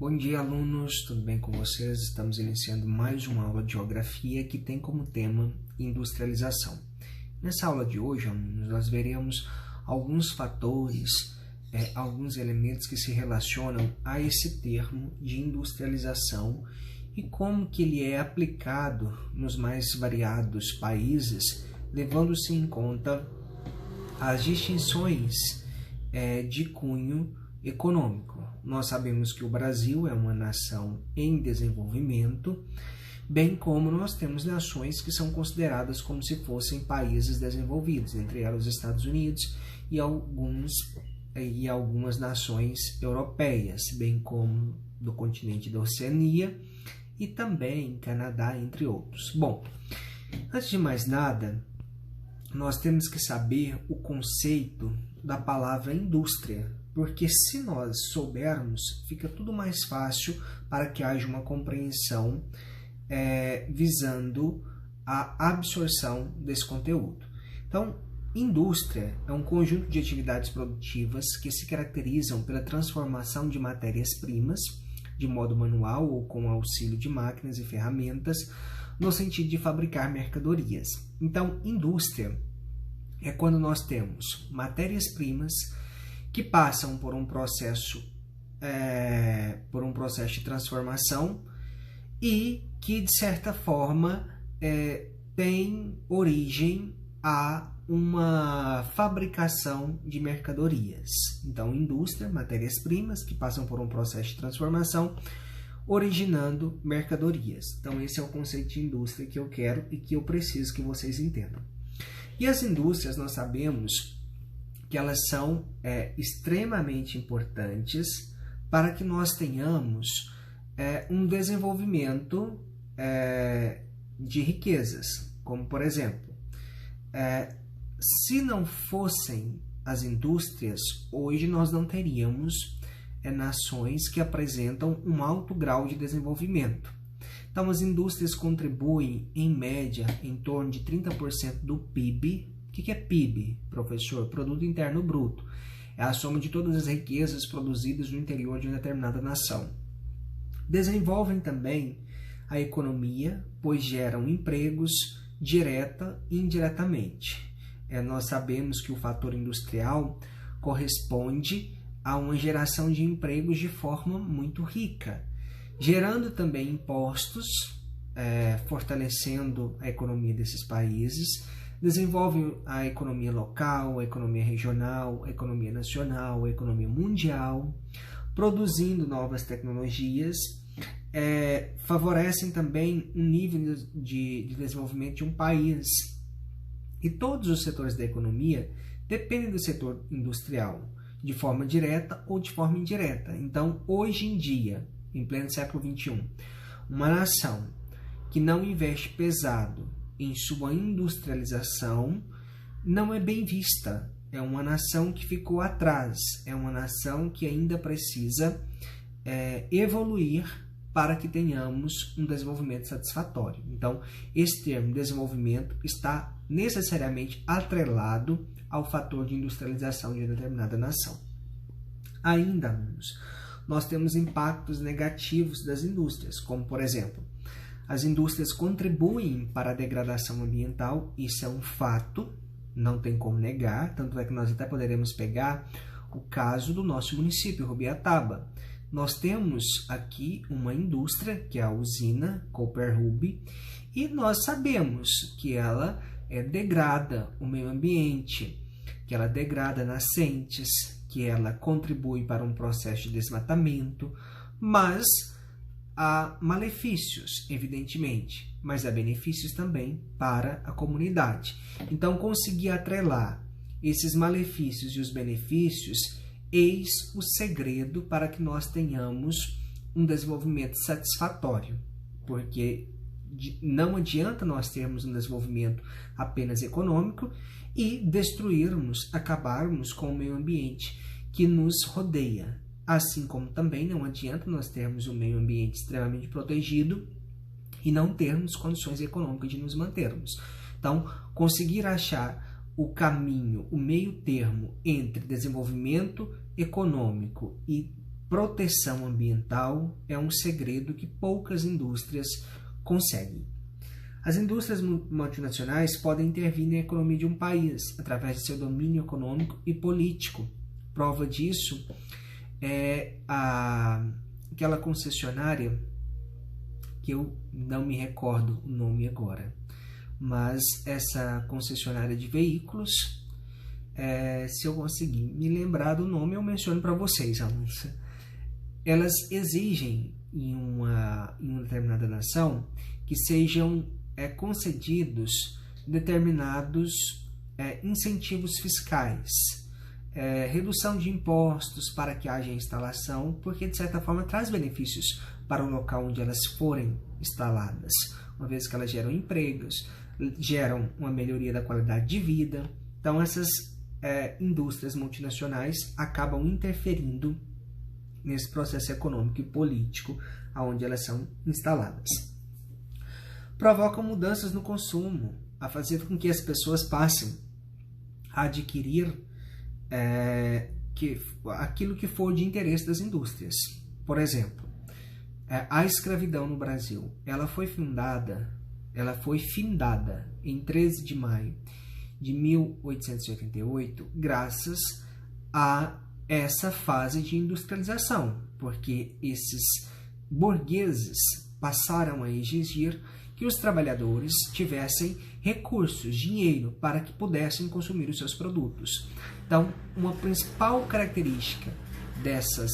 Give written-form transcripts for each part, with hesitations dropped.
Bom dia, alunos, tudo bem com vocês? Estamos iniciando mais uma aula de geografia que tem como tema industrialização. Nessa aula de hoje, alunos, nós veremos alguns fatores, alguns elementos que se relacionam a esse termo de industrialização e como que ele é aplicado nos mais variados países, levando-se em conta as distinções de cunho econômico. Nós sabemos que o Brasil é uma nação em desenvolvimento, bem como nós temos nações que são consideradas como se fossem países desenvolvidos, entre elas os Estados Unidos e algumas nações europeias, bem como do continente da Oceania e também Canadá, entre outros. Bom, antes de mais nada, nós temos que saber o conceito da palavra indústria, porque se nós soubermos, fica tudo mais fácil para que haja uma compreensão visando a absorção desse conteúdo. Então, indústria é um conjunto de atividades produtivas que se caracterizam pela transformação de matérias-primas de modo manual ou com auxílio de máquinas e ferramentas, no sentido de fabricar mercadorias. Então, indústria é quando nós temos matérias-primas que passam por um processo de transformação e que, de certa forma, tem origem a uma fabricação de mercadorias. Então, indústria, matérias-primas que passam por um processo de transformação, originando mercadorias. Então, esse é o conceito de indústria que eu quero e que eu preciso que vocês entendam. E as indústrias, nós sabemos que elas são extremamente importantes para que nós tenhamos um desenvolvimento de riquezas. Como, por exemplo, se não fossem as indústrias, hoje nós não teríamos nações que apresentam um alto grau de desenvolvimento. Então, as indústrias contribuem, em média, em torno de 30% do PIB. O que é PIB, professor? Produto Interno Bruto. É a soma de todas as riquezas produzidas no interior de uma determinada nação. Desenvolvem também a economia, pois geram empregos direta e indiretamente. Nós sabemos que o fator industrial corresponde a uma geração de empregos de forma muito rica, gerando também impostos, fortalecendo a economia desses países. Desenvolve a economia local, a economia regional, a economia nacional, a economia mundial, produzindo novas tecnologias, favorecem também um nível de desenvolvimento de um país. E todos os setores da economia dependem do setor industrial, de forma direta ou de forma indireta. Então, hoje em dia, em pleno século XXI, uma nação que não investe pesado em sua industrialização não é bem vista. É uma nação que ficou atrás, é uma nação que ainda precisa evoluir para que tenhamos um desenvolvimento satisfatório. Então, esse termo desenvolvimento está necessariamente atrelado ao fator de industrialização de determinada nação. Ainda, alunos, nós temos impactos negativos das indústrias, como, por exemplo, as indústrias contribuem para a degradação ambiental, isso é um fato, não tem como negar, tanto é que nós até poderemos pegar o caso do nosso município, Rubiataba. Nós temos aqui uma indústria, que é a usina Cooper-Rubi, e nós sabemos que ela degrada o meio ambiente, que ela degrada nascentes, que ela contribui para um processo de desmatamento, mas há malefícios, evidentemente, mas há benefícios também para a comunidade. Então, conseguir atrelar esses malefícios e os benefícios, eis o segredo para que nós tenhamos um desenvolvimento satisfatório, porque não adianta nós termos um desenvolvimento apenas econômico e destruirmos, acabarmos com o meio ambiente que nos rodeia. Assim como também não adianta nós termos um meio ambiente extremamente protegido e não termos condições econômicas de nos mantermos. Então, conseguir achar o caminho, o meio termo entre desenvolvimento econômico e proteção ambiental é um segredo que poucas indústrias conseguem. As indústrias multinacionais podem intervir na economia de um país através de seu domínio econômico e político. Prova disso é aquela concessionária, que eu não me recordo o nome agora, mas essa concessionária de veículos, se eu conseguir me lembrar do nome, eu menciono para vocês, alunos. Elas exigem em uma determinada nação que sejam concedidos determinados incentivos fiscais, redução de impostos para que haja instalação, porque de certa forma traz benefícios para o local onde elas forem instaladas, uma vez que elas geram empregos, geram uma melhoria da qualidade de vida. Então essas indústrias multinacionais acabam interferindo nesse processo econômico e político onde elas são instaladas. Provocam mudanças no consumo, a fazer com que as pessoas passem a adquirir aquilo que for de interesse das indústrias. Por exemplo, a escravidão no Brasil, ela foi findada em 13 de maio de 1888, graças a essa fase de industrialização, porque esses burgueses passaram a exigir que os trabalhadores tivessem recursos, dinheiro, para que pudessem consumir os seus produtos. Então, uma principal característica dessa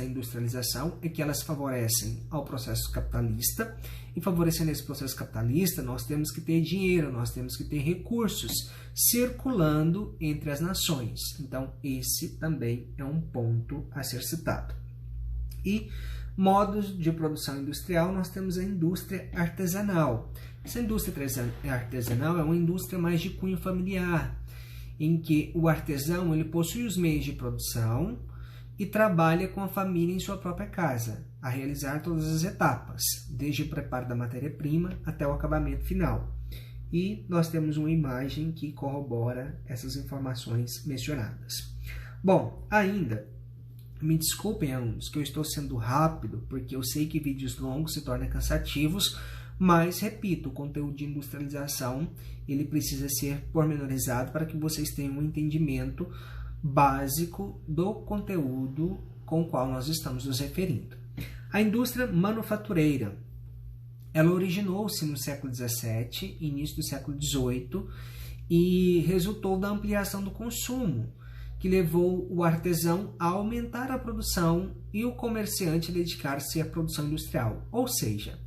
industrialização é que elas favorecem ao processo capitalista, e favorecendo esse processo capitalista, nós temos que ter dinheiro, nós temos que ter recursos circulando entre as nações. Então, esse também é um ponto a ser citado. E modos de produção industrial, nós temos a indústria artesanal. Essa indústria artesanal é uma indústria mais de cunho familiar, em que o artesão ele possui os meios de produção e trabalha com a família em sua própria casa, a realizar todas as etapas, desde o preparo da matéria-prima até o acabamento final. E nós temos uma imagem que corrobora essas informações mencionadas. Bom, ainda, me desculpem, alunos, que eu estou sendo rápido, porque eu sei que vídeos longos se tornam cansativos, mas, repito, o conteúdo de industrialização ele precisa ser pormenorizado para que vocês tenham um entendimento básico do conteúdo com o qual nós estamos nos referindo. A indústria manufatureira, ela originou-se no século XVII, início do século XVIII, e resultou da ampliação do consumo, que levou o artesão a aumentar a produção e o comerciante a dedicar-se à produção industrial. Ou seja,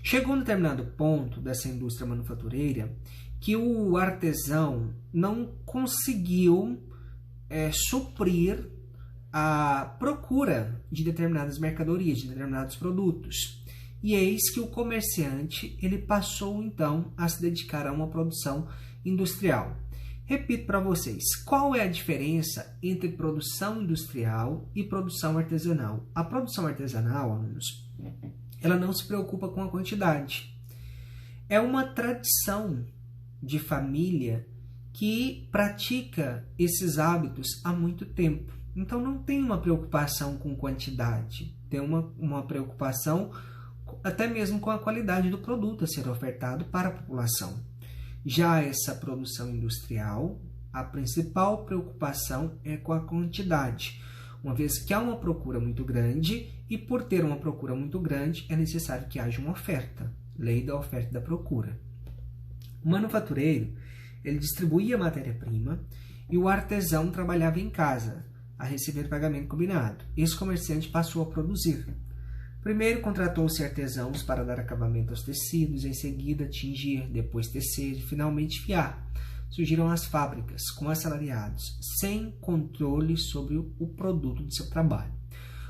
chegou um determinado ponto dessa indústria manufatureira que o artesão não conseguiu suprir a procura de determinadas mercadorias, de determinados produtos. E eis que o comerciante ele passou então a se dedicar a uma produção industrial. Repito para vocês, qual é a diferença entre produção industrial e produção artesanal? A produção artesanal, alunos, ela não se preocupa com a quantidade. É uma tradição de família que pratica esses hábitos há muito tempo. Então não tem uma preocupação com quantidade, tem uma preocupação até mesmo com a qualidade do produto a ser ofertado para a população. Já essa produção industrial, a principal preocupação é com a quantidade, uma vez que há uma procura muito grande e por ter uma procura muito grande é necessário que haja uma oferta, lei da oferta e da procura. O manufatureiro ele distribuía a matéria-prima e o artesão trabalhava em casa a receber pagamento combinado. Esse comerciante passou a produzir. Primeiro contratou-se artesãos para dar acabamento aos tecidos, em seguida tingir, depois tecer e finalmente fiar. Surgiram as fábricas com assalariados, sem controle sobre o produto de seu trabalho.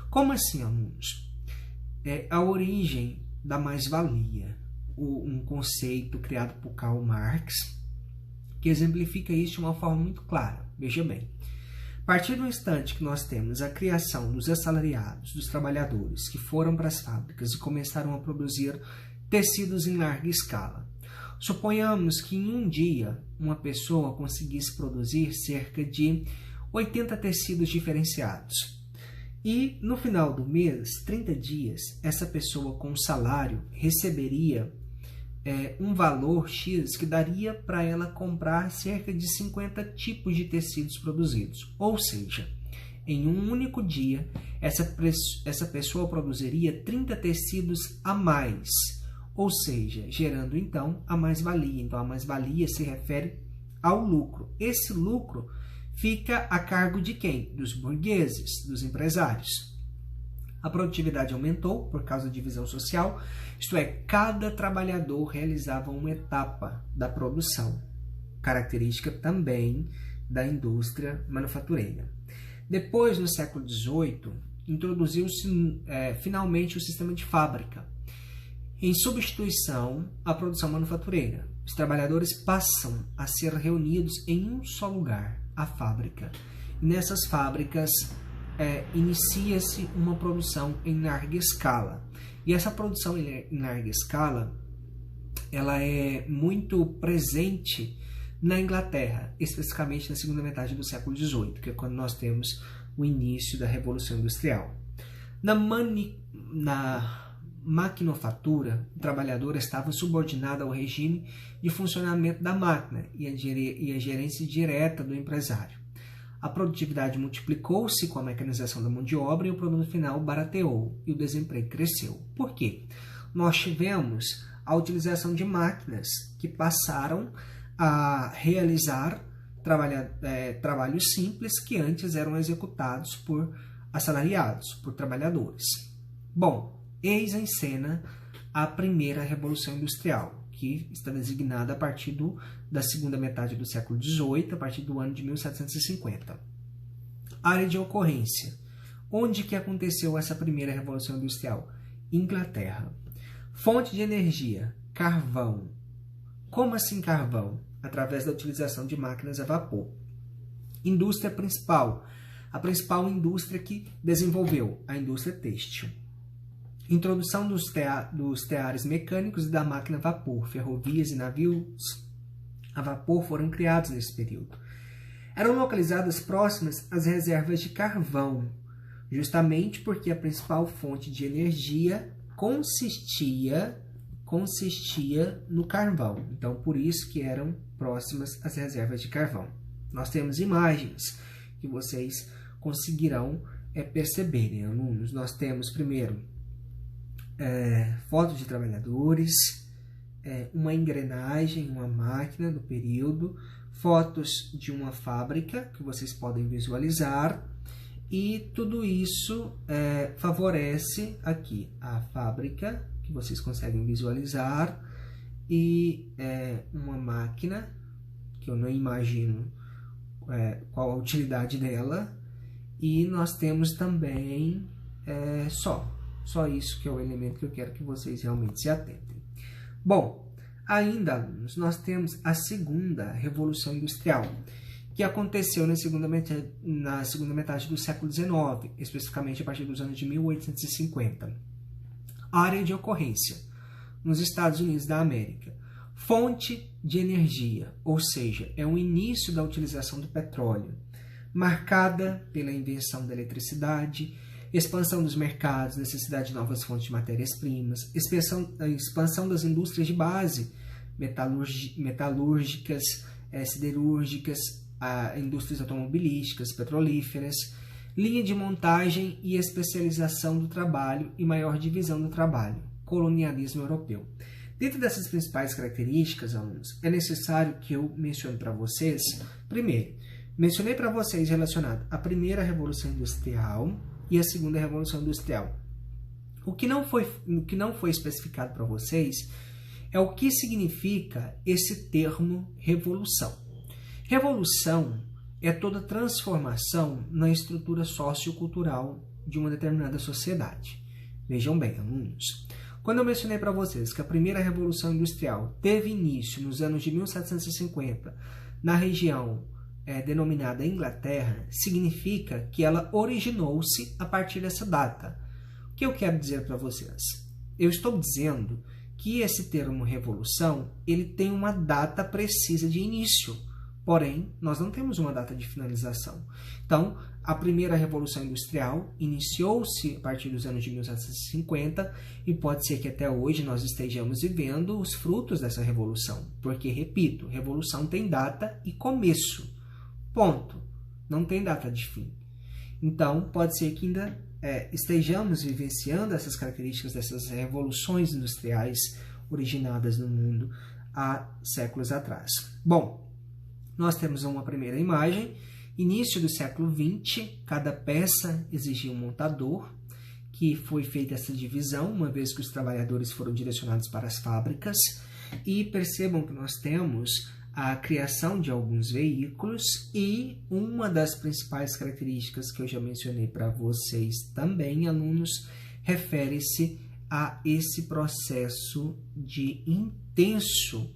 Como assim, alunos? A origem da mais-valia, um conceito criado por Karl Marx, que exemplifica isso de uma forma muito clara. Veja bem. A partir do instante que nós temos a criação dos assalariados, dos trabalhadores que foram para as fábricas e começaram a produzir tecidos em larga escala, suponhamos que em um dia uma pessoa conseguisse produzir cerca de 80 tecidos diferenciados. E no final do mês, 30 dias, essa pessoa com salário receberia um valor X que daria para ela comprar cerca de 50 tipos de tecidos produzidos. Ou seja, em um único dia, essa pessoa produziria 30 tecidos a mais, ou seja, gerando então a mais-valia. Então a mais-valia se refere ao lucro. Esse lucro fica a cargo de quem? Dos burgueses, dos empresários. A produtividade aumentou por causa da divisão social, isto é, cada trabalhador realizava uma etapa da produção, característica também da indústria manufatureira. Depois, no século XVIII, introduziu-se finalmente o sistema de fábrica, em substituição à produção manufatureira. Os trabalhadores passam a ser reunidos em um só lugar, a fábrica. E nessas fábricas inicia-se uma produção em larga escala. E essa produção em larga escala, ela é muito presente na Inglaterra, especificamente na segunda metade do século XVIII, que é quando nós temos o início da Revolução Industrial. Na maquinofatura, o trabalhador estava subordinado ao regime de funcionamento da máquina e a gerência direta do empresário. A produtividade multiplicou-se com a mecanização da mão de obra e o produto final barateou e o desemprego cresceu. Por quê? Nós tivemos a utilização de máquinas que passaram a realizar trabalhos simples que antes eram executados por assalariados, por trabalhadores. Bom, eis em cena a primeira Revolução Industrial, que está designada a partir da segunda metade do século XVIII, a partir do ano de 1750. Área de ocorrência. Onde que aconteceu essa primeira Revolução Industrial? Inglaterra. Fonte de energia, carvão. Como assim carvão? Através da utilização de máquinas a vapor. Indústria principal. A principal indústria que desenvolveu, a indústria têxtil. Introdução dos teares mecânicos e da máquina a vapor. Ferrovias e navios a vapor foram criados nesse período. Eram localizadas próximas às reservas de carvão, justamente porque a principal fonte de energia consistia no carvão. Então, por isso que eram próximas às reservas de carvão. Nós temos imagens que vocês conseguirão perceberem, alunos. Nós temos, primeiro, fotos de trabalhadores, uma engrenagem, uma máquina do período, fotos de uma fábrica que vocês podem visualizar, e tudo isso favorece aqui a fábrica que vocês conseguem visualizar e uma máquina que eu não imagino qual a utilidade dela, e nós temos também só isso que é o elemento que eu quero que vocês realmente se atentem. Bom, ainda, alunos, nós temos a segunda Revolução Industrial, que aconteceu na segunda metade do século XIX, especificamente a partir dos anos de 1850. Área de ocorrência, nos Estados Unidos da América. Fonte de energia, ou seja, é o início da utilização do petróleo, marcada pela invenção da eletricidade, expansão dos mercados, necessidade de novas fontes de matérias-primas, expansão das indústrias de base, metalúrgicas, siderúrgicas, indústrias automobilísticas, petrolíferas, linha de montagem e especialização do trabalho e maior divisão do trabalho, colonialismo europeu. Dentro dessas principais características, alunos, é necessário que eu mencione para vocês, primeiro, mencionei para vocês relacionado à primeira Revolução Industrial e a segunda Revolução Industrial. O que não foi especificado para vocês é o que significa esse termo revolução. Revolução é toda transformação na estrutura sociocultural de uma determinada sociedade. Vejam bem, alunos. Quando eu mencionei para vocês que a primeira Revolução Industrial teve início nos anos de 1750 na região denominada Inglaterra, significa que ela originou-se a partir dessa data. O que eu quero dizer para vocês? Eu estou dizendo que esse termo revolução ele tem uma data precisa de início. Porém, nós não temos uma data de finalização. Então, a primeira Revolução Industrial iniciou-se a partir dos anos de 1750 e pode ser que até hoje nós estejamos vivendo os frutos dessa revolução. Porque, repito, revolução tem data e começo. Ponto. Não tem data de fim. Então, pode ser que ainda estejamos vivenciando essas características dessas revoluções industriais originadas no mundo há séculos atrás. Bom, nós temos uma primeira imagem. Início do século XX, cada peça exigia um montador, que foi feita essa divisão, uma vez que os trabalhadores foram direcionados para as fábricas. E percebam que nós temos a criação de alguns veículos e uma das principais características que eu já mencionei para vocês também, alunos, refere-se a esse processo de intensa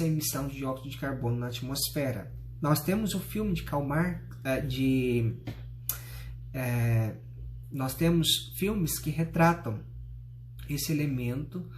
emissão de dióxido de carbono na atmosfera. Nós temos o filme de Karl Marx, nós temos filmes que retratam esse elemento